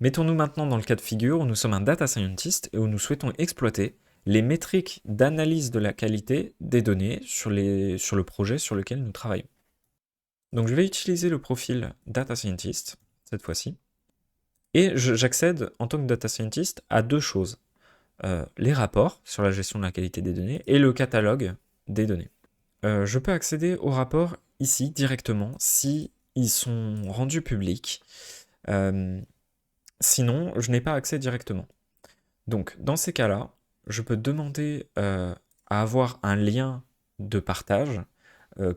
Mettons-nous maintenant dans le cas de figure où nous sommes un data scientist et où nous souhaitons exploiter les métriques d'analyse de la qualité des données sur le projet sur lequel nous travaillons. Donc je vais utiliser le profil data scientist cette fois-ci et j'accède en tant que data scientist à deux choses. Les rapports sur la gestion de la qualité des données et le catalogue des données. Je peux accéder aux rapports ici directement si ils sont rendus publics. Sinon, je n'ai pas accès directement. Donc, dans ces cas-là, je peux demander à avoir un lien de partage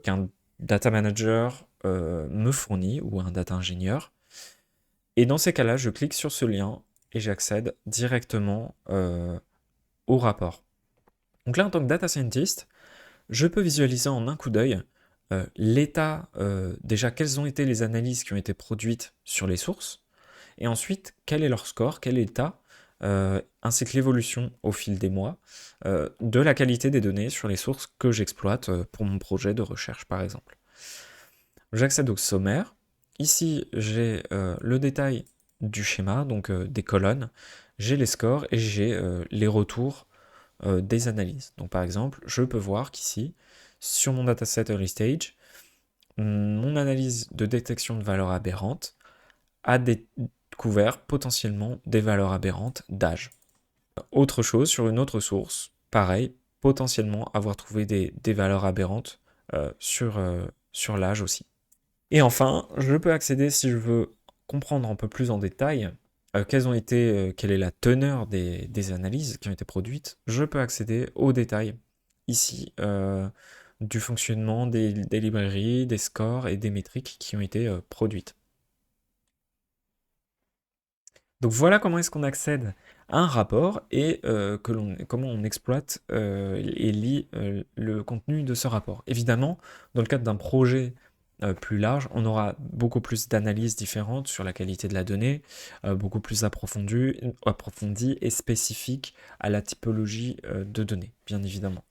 qu'un data manager me fournit ou un data ingénieur. Et dans ces cas-là, je clique sur ce lien et j'accède directement au rapport. Donc là, en tant que data scientist, je peux visualiser en un coup d'œil l'état, déjà quelles ont été les analyses qui ont été produites sur les sources, et ensuite quel est leur score, quel est l'état, ainsi que l'évolution au fil des mois de la qualité des données sur les sources que j'exploite pour mon projet de recherche par exemple. J'accède au sommaire. Ici, j'ai le détail du schéma, donc des colonnes, j'ai les scores et j'ai les retours des analyses. Donc par exemple, je peux voir qu'ici, sur mon dataset early stage, mon analyse de détection de valeurs aberrantes a découvert potentiellement des valeurs aberrantes d'âge. Autre chose, sur une autre source, pareil, potentiellement avoir trouvé des valeurs aberrantes sur l'âge aussi. Et enfin, je peux accéder, si je veux comprendre un peu plus en détail, quelle est la teneur des analyses qui ont été produites, je peux accéder aux détails ici du fonctionnement des librairies, des scores et des métriques qui ont été produites. Donc voilà comment est-ce qu'on accède à un rapport et comment on exploite et lit le contenu de ce rapport. Évidemment, dans le cadre d'un projet plus large, on aura beaucoup plus d'analyses différentes sur la qualité de la donnée, beaucoup plus approfondies et spécifiques à la typologie de données, bien évidemment.